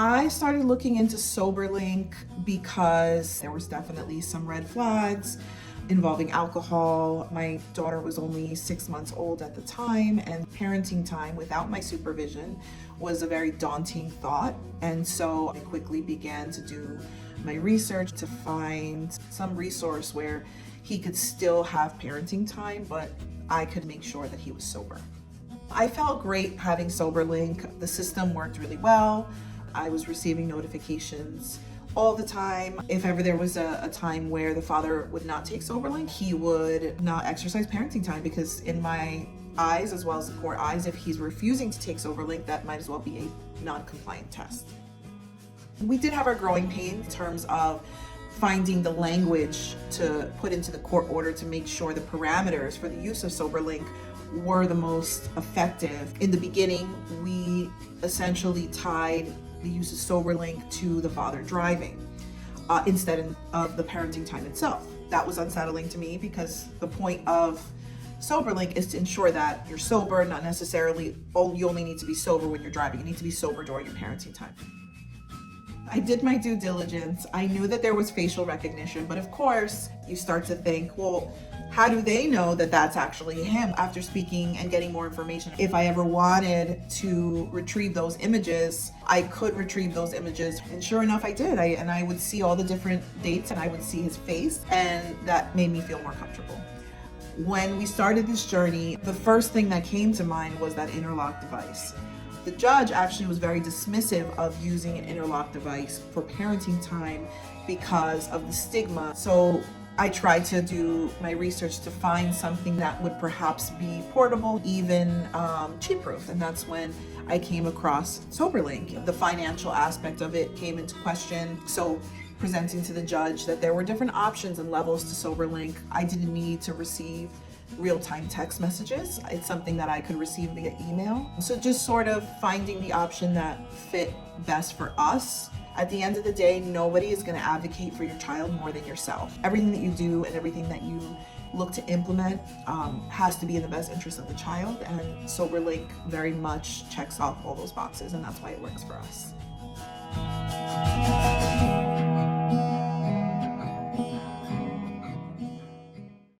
I started looking into Soberlink because there was definitely some red flags involving alcohol. My daughter was only 6 months old at the time, and parenting time without my supervision was a very daunting thought. And so I quickly began to do my research to find some resource where he could still have parenting time, but I could make sure that he was sober. I felt great having Soberlink. The system worked really well. I was receiving notifications all the time. If ever there was a time where the father would not take Soberlink, he would not exercise parenting time, because in my eyes, as well as the court eyes, if he's refusing to take Soberlink, that might as well be a non-compliant test. We did have our growing pains in terms of finding the language to put into the court order to make sure the parameters for the use of Soberlink were the most effective. In the beginning, we essentially tied the use of Soberlink to the father driving instead of the parenting time itself. That was unsettling to me, because the point of Soberlink is to ensure that you're sober, not necessarily, you only need to be sober when you're driving. You need to be sober during your parenting time. I did my due diligence. I knew that there was facial recognition, but of course, you start to think, well, how do they know that that's actually him? After speaking and getting more information, if I ever wanted to retrieve those images, I could retrieve those images. And sure enough, I did. I would see all the different dates, and I would see his face, and that made me feel more comfortable. When we started this journey, the first thing that came to mind was that interlock device. The judge actually was very dismissive of using an interlock device for parenting time because of the stigma. So I tried to do my research to find something that would perhaps be portable, even cheat-proof, and that's when I came across Soberlink. The financial aspect of it came into question, so presenting to the judge that there were different options and levels to Soberlink. I didn't need to receive real-time text messages. It's something that I could receive via email. So just sort of finding the option that fit best for us. At the end of the day, nobody is going to advocate for your child more than yourself. Everything that you do and everything that you look to implement has to be in the best interest of the child, and Soberlink very much checks off all those boxes, and that's why it works for us.